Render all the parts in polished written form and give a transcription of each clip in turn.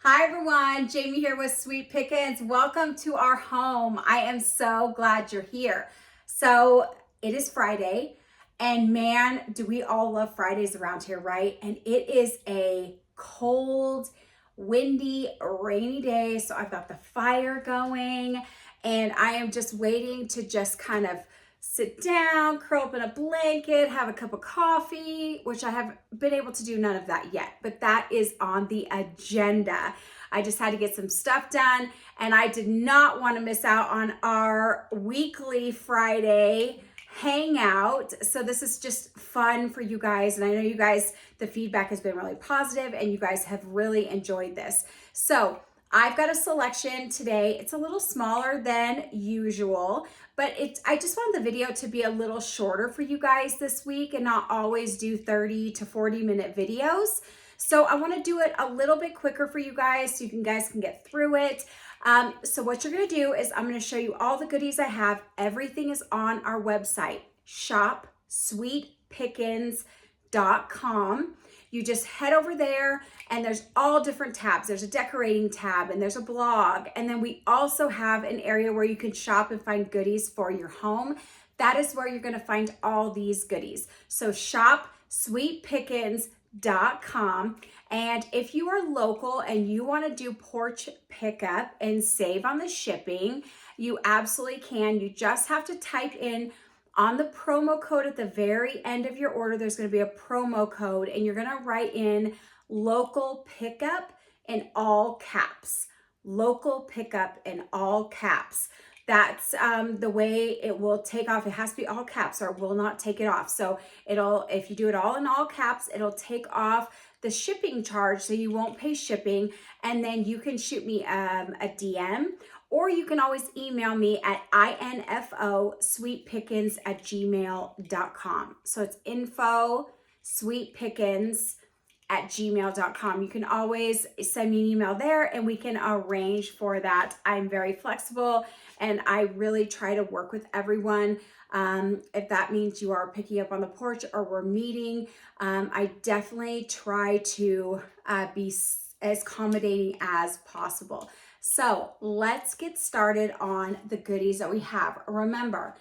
Hi everyone, Jamie here with Sweet Pickins. Welcome to our home. I am so glad you're here. So it is Friday, and man, do we all love Fridays around here, right? And it is a cold, windy, rainy day. So I've got the fire going, and I am just waiting to just kind of sit down, curl up in a blanket, have a cup of coffee, which I have been able to do none of that yet, but that is on the agenda. I just had to get some stuff done, and I did not want to miss out on our weekly Friday hangout. So this is just fun for you guys, and I know you guys, the feedback has been really positive, and you guys have really enjoyed this. So I've got a selection today. It's a little smaller than usual, but I just want the video to be a little shorter for you guys this week and not always do 30 to 40-minute videos. So I want to do it a little bit quicker for you guys so you guys can get through it. So what you're going to do is I'm going to show you all the goodies I have. Everything is on our website, shopsweetpickins.com. You just head over there, and there's all different tabs. There's a decorating tab, and there's a blog. And then we also have an area where you can shop and find goodies for your home. That is where you're going to find all these goodies. So shopsweetpickins.com. And if you are local and you want to do porch pickup and save on the shipping, you absolutely can. You just have to type in on the promo code at the very end of your order. There's going to be a promo code, and you're going to write in local pickup in all caps. Local pickup in all caps. That's the way it will take off. It has to be all caps or it will not take it off. So if you do it all in all caps, it'll take off the shipping charge, so you won't pay shipping. And then you can shoot me a DM, or you can always email me at info.sweetpickins@gmail.com. So it's info.sweetpickins@gmail.com. You can always send me an email there, and we can arrange for that. I'm very flexible, and I really try to work with everyone. If that means you are picking up on the porch or we're meeting, I definitely try to be as accommodating as possible. So let's get started on the goodies that we have. Remember,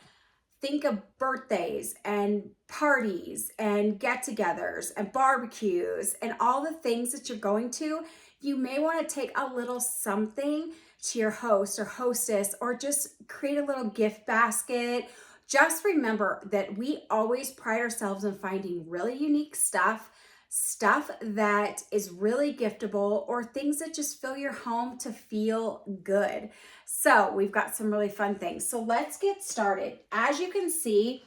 think of birthdays and parties and get-togethers and barbecues and all the things that you're going to. You may want to take a little something to your host or hostess, or just create a little gift basket. Just remember that we always pride ourselves in finding really unique stuff that is really giftable, or things that just fill your home to feel good. So we've got some really fun things. So let's get started. As you can see,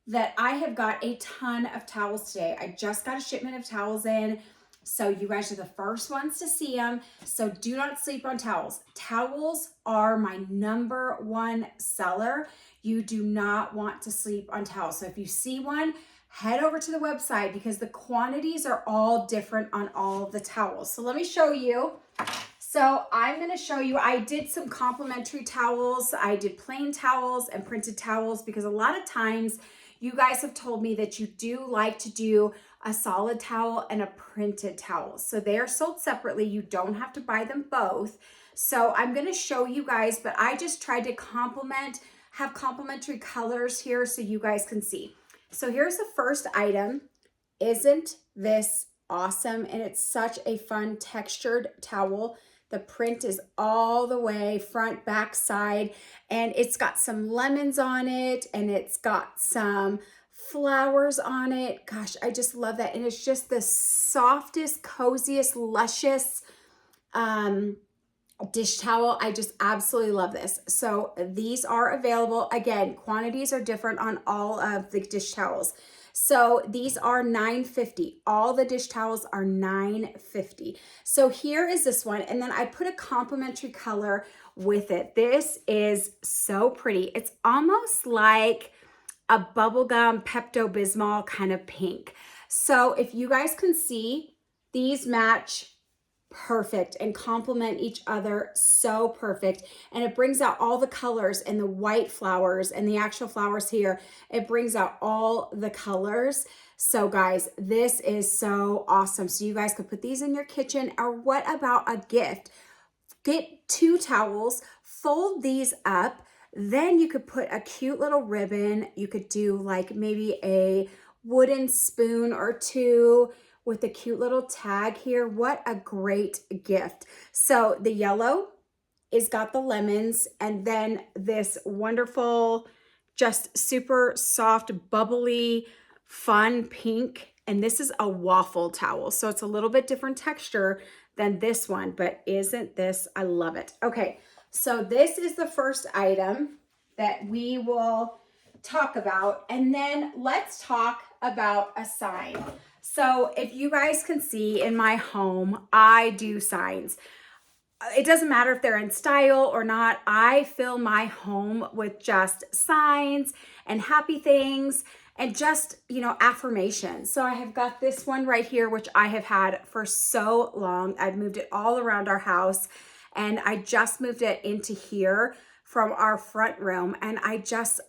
that I have got a ton of towels today. I just got a shipment of towels in. So you guys are the first ones to see them. So do not sleep on towels. Towels are my #1 seller. You do not want to sleep on towels. So if you see one, head over to the website, because the quantities are all different on all of the towels. So let me show you. So I'm going to show you, I did some complimentary towels. I did plain towels and printed towels, because a lot of times you guys have told me that you do like to do a solid towel and a printed towel. So they are sold separately. You don't have to buy them both. So I'm going to show you guys, but I just tried to have complementary colors here so you guys can see. So here's the first item. Isn't this awesome? And it's such a fun textured towel. The print is all the way front, back, side, and it's got some lemons on it, and it's got some flowers on it. Gosh, I just love that. And it's just the softest, coziest, luscious dish towel. I just absolutely love this. So these are available. Again, quantities are different on all of the dish towels. So these are $9.50. All the dish towels are $9.50. So here is this one. And then I put a complimentary color with it. This is so pretty. It's almost like a bubblegum Pepto-Bismol kind of pink. So if you guys can see, these match perfect and complement each other so perfect. And it brings out all the colors and the white flowers and the actual flowers here. It brings out all the colors. So guys, this is so awesome. So you guys could put these in your kitchen, or what about a gift? Get 2 towels, fold these up, then you could put a cute little ribbon. You could do like maybe a wooden spoon or 2 with a cute little tag here. What a great gift. So the yellow is got the lemons, and then this wonderful, just super soft, bubbly, fun pink. And this is a waffle towel. So it's a little bit different texture than this one, but isn't this, I love it. Okay, so this is the first item that we will talk about. And then let's talk about a sign. So if you guys can see in my home, I do signs. It doesn't matter if they're in style or not. I fill my home with just signs and happy things and just, you know, affirmations. So I have got this one right here, which I have had for so long. I've moved it all around our house, and I just moved it into here from our front room, and I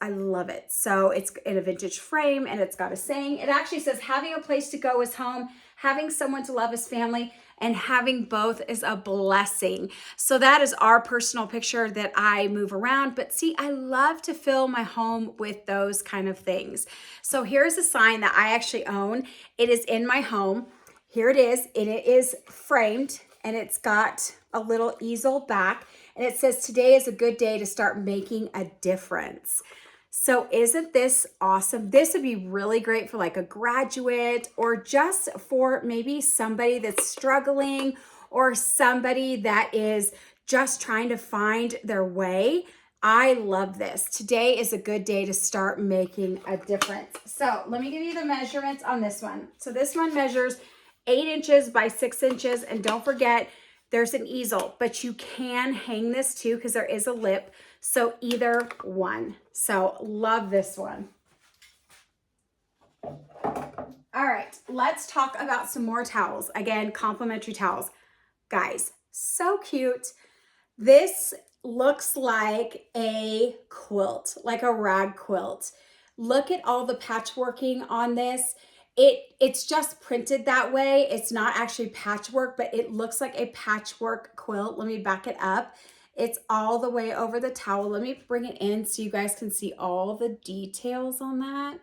love it. So it's in a vintage frame, and it's got a saying. It actually says, having a place to go is home, having someone to love is family, and having both is a blessing. So that is our personal picture that I move around. But see, I love to fill my home with those kind of things. So here's a sign that I actually own. It is in my home. Here it is. It is framed, and it's got a little easel back, and it says, today is a good day to start making a difference. So isn't this awesome? This would be really great for like a graduate, or just for maybe somebody that's struggling, or somebody that is just trying to find their way. I love this. Today is a good day to start making a difference. So let me give you the measurements on this one. So this one measures 8 inches by 6 inches. And don't forget, there's an easel, but you can hang this too because there is a lip. So either one. So love this one. All right, let's talk about some more towels. Again, complimentary towels. Guys, so cute. This looks like a quilt, like a rag quilt. Look at all the patchworking on this. It's just printed that way. It's not actually patchwork, but it looks like a patchwork quilt. Let me back it up. It's all the way over the towel. Let me bring it in so you guys can see all the details on that.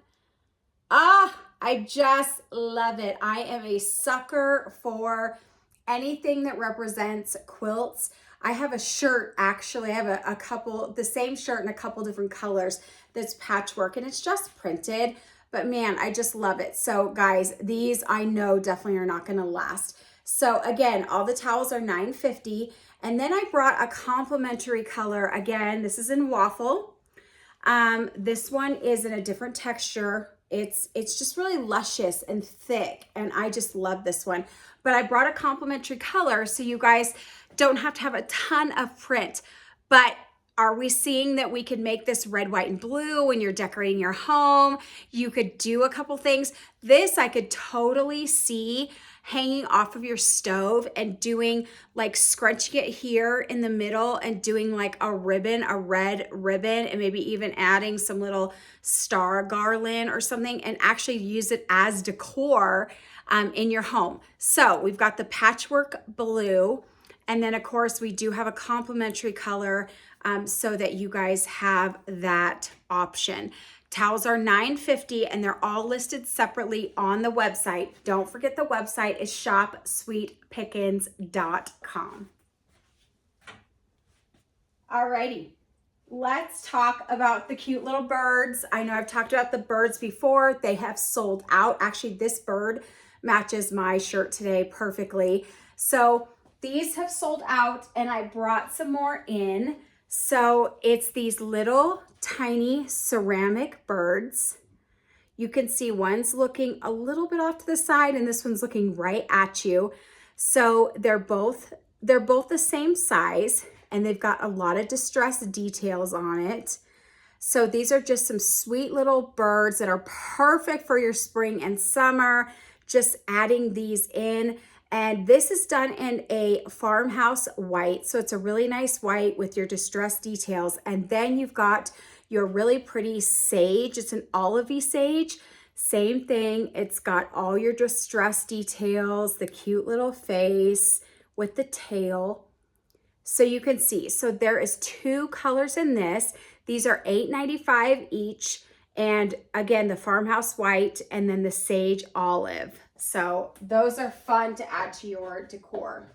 Ah, I just love it. I am a sucker for anything that represents quilts. I have a shirt, actually. I have a couple, the same shirt in a couple different colors that's patchwork, and it's just printed. But man, I just love it. So guys, these I know definitely are not gonna last. So again, all the towels are $9.50. And then I brought a complimentary color. Again, this is in waffle. This one is in a different texture. It's just really luscious and thick, and I just love this one. But I brought a complimentary color so you guys don't have to have a ton of print. But are we seeing that we could make this red, white, and blue when you're decorating your home? You could do a couple things. This I could totally see hanging off of your stove and doing like scrunching it here in the middle and doing like a ribbon, a red ribbon, and maybe even adding some little star garland or something, and actually use it as decor in your home. So we've got the patchwork blue, and then of course we do have a complimentary color so that you guys have that option. Towels are $9.50, and they're all listed separately on the website. Don't forget the website is shopsweetpickins.com. Alrighty, let's talk about the cute little birds. I know I've talked about the birds before. They have sold out. Actually, this bird matches my shirt today perfectly. So these have sold out, and I brought some more in. So it's these little tiny ceramic birds. You can see one's looking a little bit off to the side, and this one's looking right at you. So they're both the same size, and they've got a lot of distress details on it. So these are just some sweet little birds that are perfect for your spring and summer. Just adding these in. And this is done in a farmhouse white. So it's a really nice white with your distressed details. And then you've got your really pretty sage. It's an olivey sage. Same thing. It's got all your distressed details, the cute little face with the tail. So you can see, so there is 2 colors in this. These are $8.95 each. And again, the farmhouse white and then the sage olive. So those are fun to add to your decor.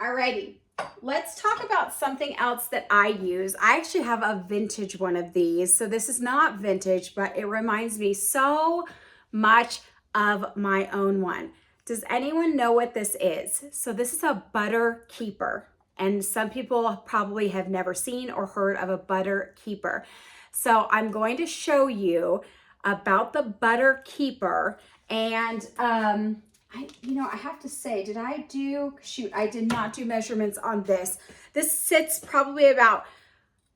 Alrighty, let's talk about something else that I use. I actually have a vintage one of these. So this is not vintage, but it reminds me so much of my own one. Does anyone know what this is? So this is a butter keeper. And some people probably have never seen or heard of a butter keeper. So I'm going to show you about the butter keeper. And I have to say, I did not do measurements on this. This sits probably about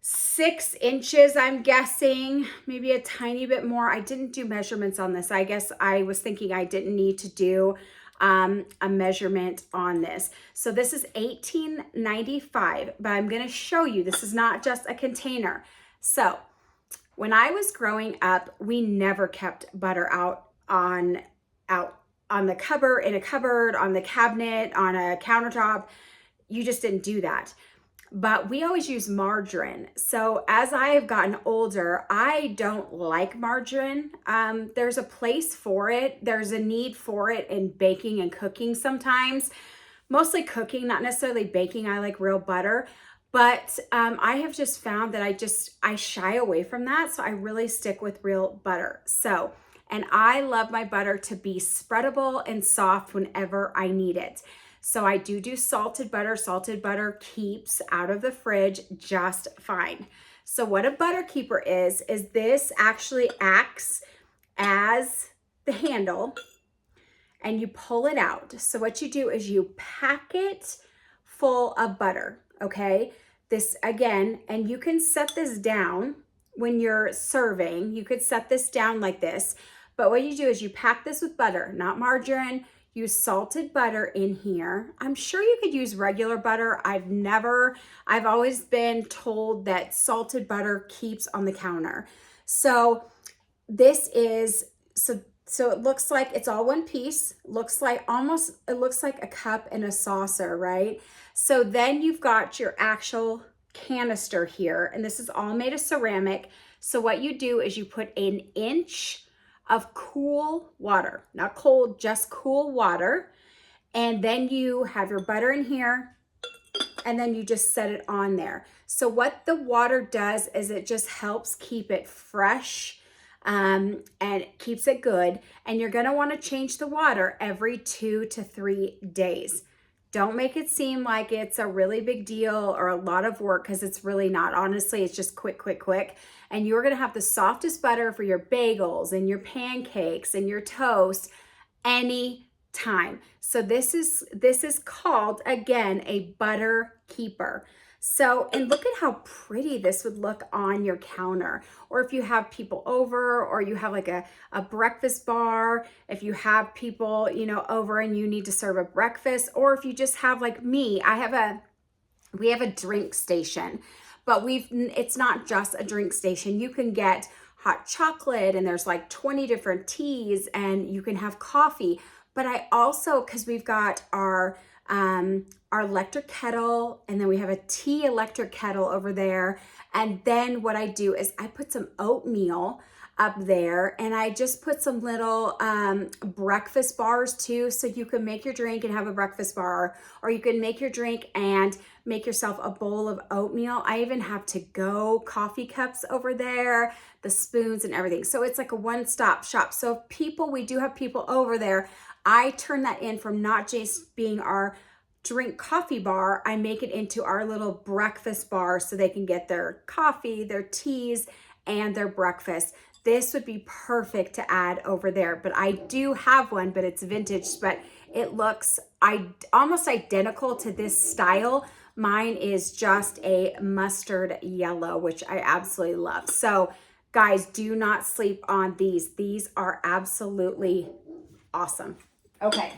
6 inches, I'm guessing, maybe a tiny bit more. I didn't do measurements on this. I guess I was thinking I didn't need to do a measurement on this. So this is $18.95, but I'm going to show you, this is not just a container. So when I was growing up, we never kept butter out on the cupboard, in a cupboard, on the cabinet, on a countertop. You just didn't do that. But we always use margarine. So as I have gotten older, I don't like margarine. There's a place for it. There's a need for it in baking and cooking sometimes. Mostly cooking, not necessarily baking. I like real butter. But I have just found that I shy away from that. So I really stick with real butter. And I love my butter to be spreadable and soft whenever I need it. So I do salted butter. Salted butter keeps out of the fridge just fine. So what a butter keeper is this actually acts as the handle and you pull it out. So what you do is you pack it full of butter, okay? This again, and you can set this down when you're serving. You could set this down like this, but what you do is you pack this with butter, not margarine. Use salted butter in here. I'm sure you could use regular butter. I've always been told that salted butter keeps on the counter. So this is, so it looks like it's all one piece. It looks like a cup and a saucer, right? So then you've got your actual canister here, and this is all made of ceramic. So what you do is you put an inch of cool water, not cold, just cool water. And then you have your butter in here and then you just set it on there. So what the water does is it just helps keep it fresh and it keeps it good. And you're gonna wanna change the water every 2 to 3 days. Don't make it seem like it's a really big deal or a lot of work, because it's really not. Honestly, it's just quick. And you're gonna have the softest butter for your bagels and your pancakes and your toast any time. So this is called, again, a butter keeper. So, and look at how pretty this would look on your counter. Or if you have people over, or you have like a breakfast bar, if you have people, over and you need to serve a breakfast, or if you just have, like me, we have a drink station, but it's not just a drink station. You can get hot chocolate and there's like 20 different teas, and you can have coffee. But I also, because we've got our electric kettle, and then we have a tea electric kettle over there. And then what I do is I put some oatmeal up there, and I just put some little breakfast bars too. So you can make your drink and have a breakfast bar, or you can make your drink and make yourself a bowl of oatmeal. I even have to-go coffee cups over there, the spoons and everything. So it's like a one-stop shop. So if we do have people over there, I turn that in from not just being our drink coffee bar, I make it into our little breakfast bar so they can get their coffee, their teas, and their breakfast. This would be perfect to add over there, but I do have one, but it's vintage, but it looks almost identical to this style. Mine is just a mustard yellow, which I absolutely love. So guys, do not sleep on these. These are absolutely awesome. Okay.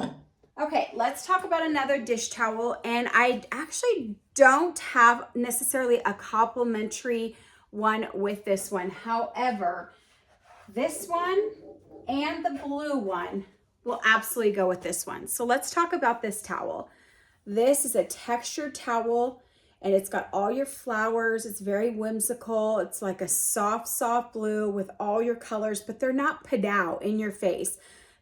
Okay, let's talk about another dish towel. And I actually don't have necessarily a complimentary one with this one. However, this one and the blue one will absolutely go with this one. So let's talk about this towel. This is a textured towel and it's got all your flowers. It's very whimsical. It's like a soft, soft blue with all your colors, but they're not padow in your face.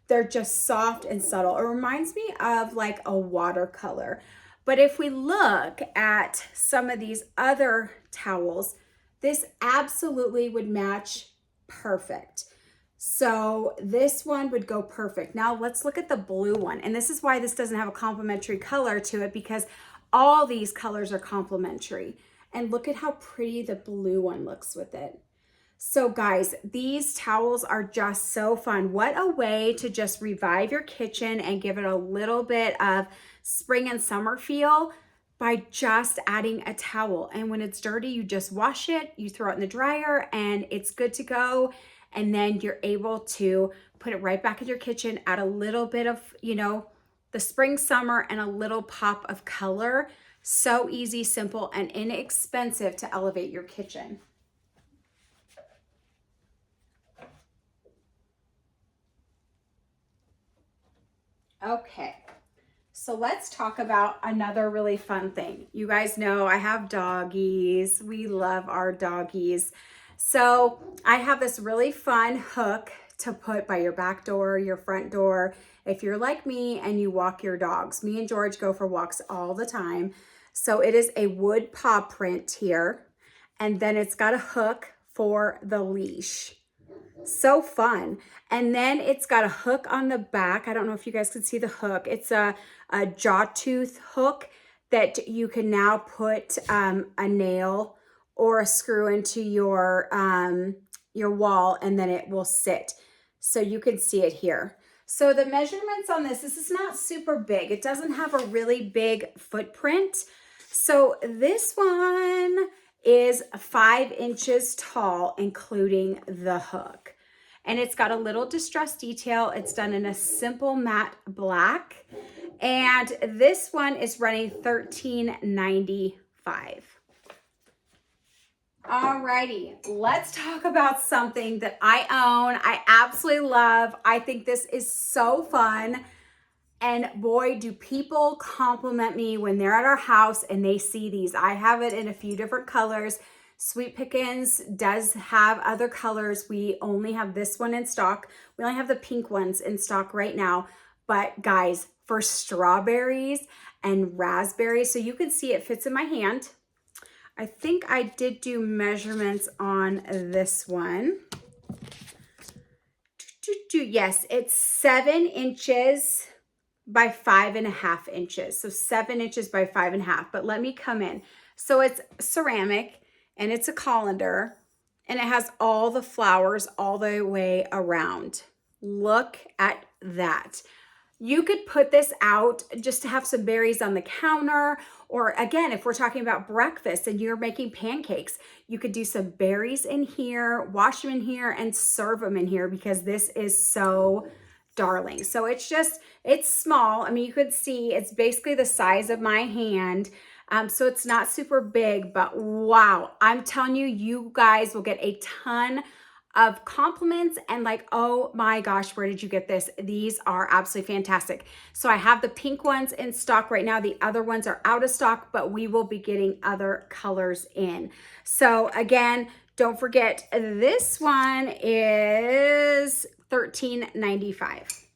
They're just soft and subtle. It reminds me of like a watercolor. But if we look at some of these other towels, this absolutely would match perfect. So this one would go perfect. Now let's look at the blue one. And this is why this doesn't have a complementary color to it, because all these colors are complementary. And look at how pretty the blue one looks with it. So guys, these towels are just so fun. What a way to just revive your kitchen and give it a little bit of spring and summer feel by just adding a towel. And when it's dirty, you just wash it, you throw it in the dryer, and it's good to go. And then you're able to put it right back in your kitchen, add a little bit of, you know, the spring, summer, and a little pop of color. So easy, simple, and inexpensive to elevate your kitchen. Okay, so let's talk about another really fun thing. You guys know I have doggies. We love our doggies. So I have this really fun hook to put by your back door, your front door. If you're like me and you walk your dogs, me and George go for walks all the time. So it is a wood paw print here. And then it's got a hook for the leash. So fun. And then it's got a hook on the back. I don't know if you guys can see the hook. It's a jaw tooth hook that you can now put a nail or a screw into your wall, and then it will sit. So you can see it here. So the measurements on this is not super big. It doesn't have a really big footprint. So this one is 5 inches tall, including the hook. And it's got a little distressed detail. It's done in a simple matte black. And this one is running $13.95. Alrighty, let's talk about something that I own. I absolutely love. I think this is so fun. And boy, do people compliment me when they're at our house and they see these. I have it in a few different colors. Sweet Pickins does have other colors. We only have this one in stock. We only have the pink ones in stock right now. But guys, for strawberries and raspberries, so you can see it fits in my hand. I think I did do measurements on this one. Yes, it's 7 inches by 5.5 inches. So 7 inches by 5.5, but let me come in. So it's ceramic and it's a colander and it has all the flowers all the way around. Look at that. You could put this out just to have some berries on the counter, or again, if we're talking about breakfast and you're making pancakes, you could do some berries in here, wash them in here, and serve them in here because this is so darling. So it's small. I mean, you could see it's basically the size of my hand. So it's not super big, but wow, I'm telling you, you guys will get a ton of compliments and like, oh my gosh, where did you get this? These are absolutely fantastic. So I have the pink ones in stock right now. The other ones are out of stock, but we will be getting other colors in. So again, don't forget, this one is $13.95.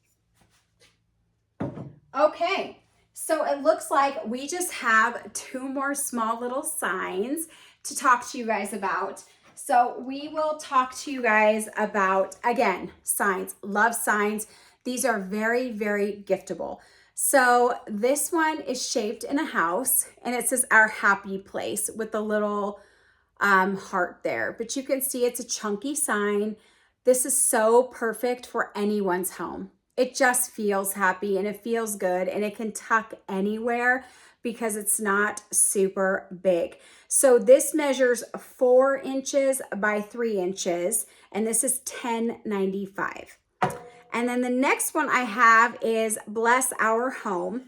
Okay, so it looks like we just have 2 more small little signs to talk to you guys about. So we will talk to you guys about, again, signs. Love signs. These are very, very giftable. So this one is shaped in a house and it says our happy place with the little heart there. But you can see it's a chunky sign. This is so perfect for anyone's home. It just feels happy and it feels good and it can tuck anywhere because it's not super big. So this measures 4 inches by 3 inches and this is $10.95. And then the next one I have is Bless Our Home.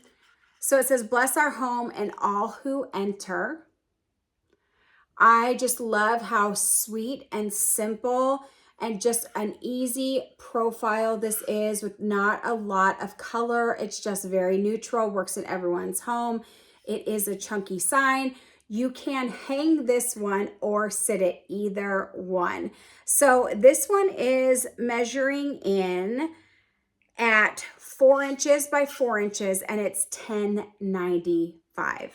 So it says, bless our home and all who enter. I just love how sweet and simple and just an easy profile this is, with not a lot of color. It's just very neutral, works in everyone's home. It is a chunky sign. You can hang this one or sit it, either one. So this one is measuring in at 4 inches by 4 inches, and it's $10.95.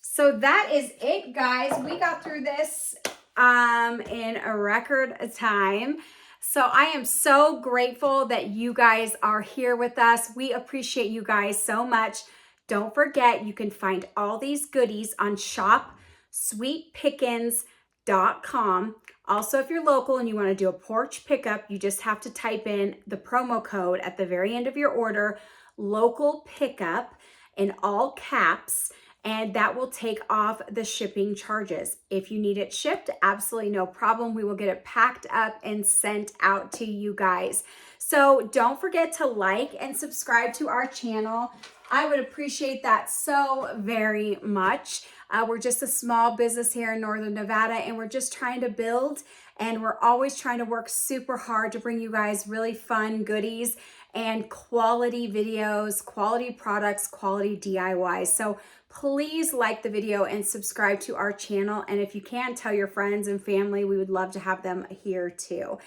So that is it, guys. We got through this in a record time. So I am so grateful that you guys are here with us. We appreciate you guys so much. Don't forget, you can find all these goodies on shopsweetpickins.com. Also, if you're local and you want to do a porch pickup, you just have to type in the promo code at the very end of your order, local pickup, in all caps, and that will take off the shipping charges. If you need it shipped, absolutely no problem. We will get it packed up and sent out to you guys. So don't forget to like and subscribe to our channel. I would appreciate that so very much. We're just a small business here in Northern Nevada, and we're just trying to build, and we're always trying to work super hard to bring you guys really fun goodies and quality videos, quality products, quality DIYs. So please like the video and subscribe to our channel. And if you can, tell your friends and family. We would love to have them here too.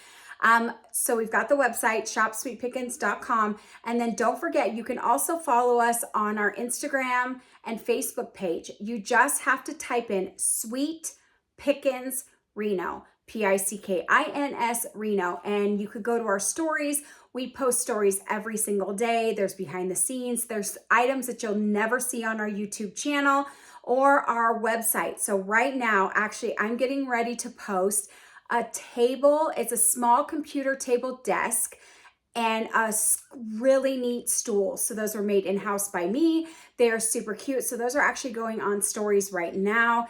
So we've got the website, shopsweetpickins.com. And then don't forget, you can also follow us on our Instagram and Facebook page. You just have to type in Sweet Pickins Reno, Pickins Reno, and you could go to our stories. We post stories every single day. There's behind the scenes. There's items that you'll never see on our YouTube channel or our website. So right now, actually, I'm getting ready to post a table. It's a small computer table desk and a really neat stool. So those were made in-house by me. They are super cute. So those are actually going on stories right now.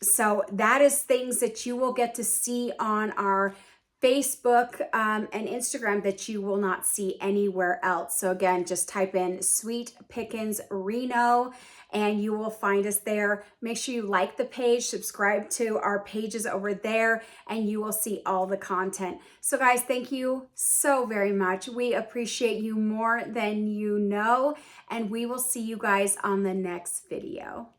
So that is things that you will get to see on our Facebook and Instagram that you will not see anywhere else. So again, just type in Sweet Pickins Reno and you will find us there. Make sure you like the page, subscribe to our pages over there, and you will see all the content. So guys, thank you so very much. We appreciate you more than you know, and we will see you guys on the next video.